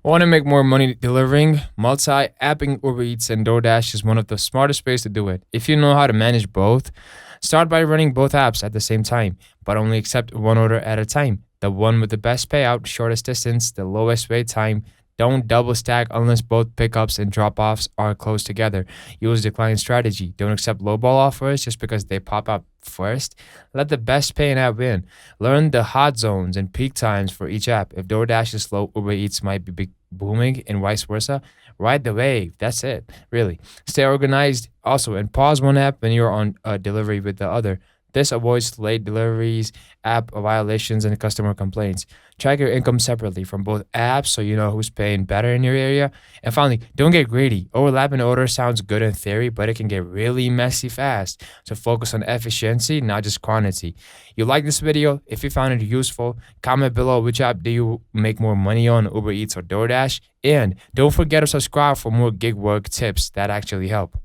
Want to make more money delivering? Multi-apping Uber Eats and DoorDash is one of the smartest ways to do it. If you know how to manage both, start by running both apps at the same time, but only accept one order at a time. The one with the best payout, shortest distance, the lowest wait time. Don't double stack unless both pickups and drop offs are close together. Use decline strategy. Don't accept lowball offers just because they pop up first. Let the best paying app win. Learn the hot zones and peak times for each app. If DoorDash is slow, Uber Eats might be booming and vice versa. Ride the wave. That's it. Really. Stay organized also and pause one app when you're on a delivery with the other. This avoids late deliveries, app violations, and customer complaints. Track your income separately from both apps so you know who's paying better in your area. And finally, don't get greedy. Overlapping orders sounds good in theory, but it can get really messy fast. So focus on efficiency, not just quantity. You like this video? If you found it useful, comment below which app do you make more money on, Uber Eats or DoorDash. And don't forget to subscribe for more gig work tips that actually help.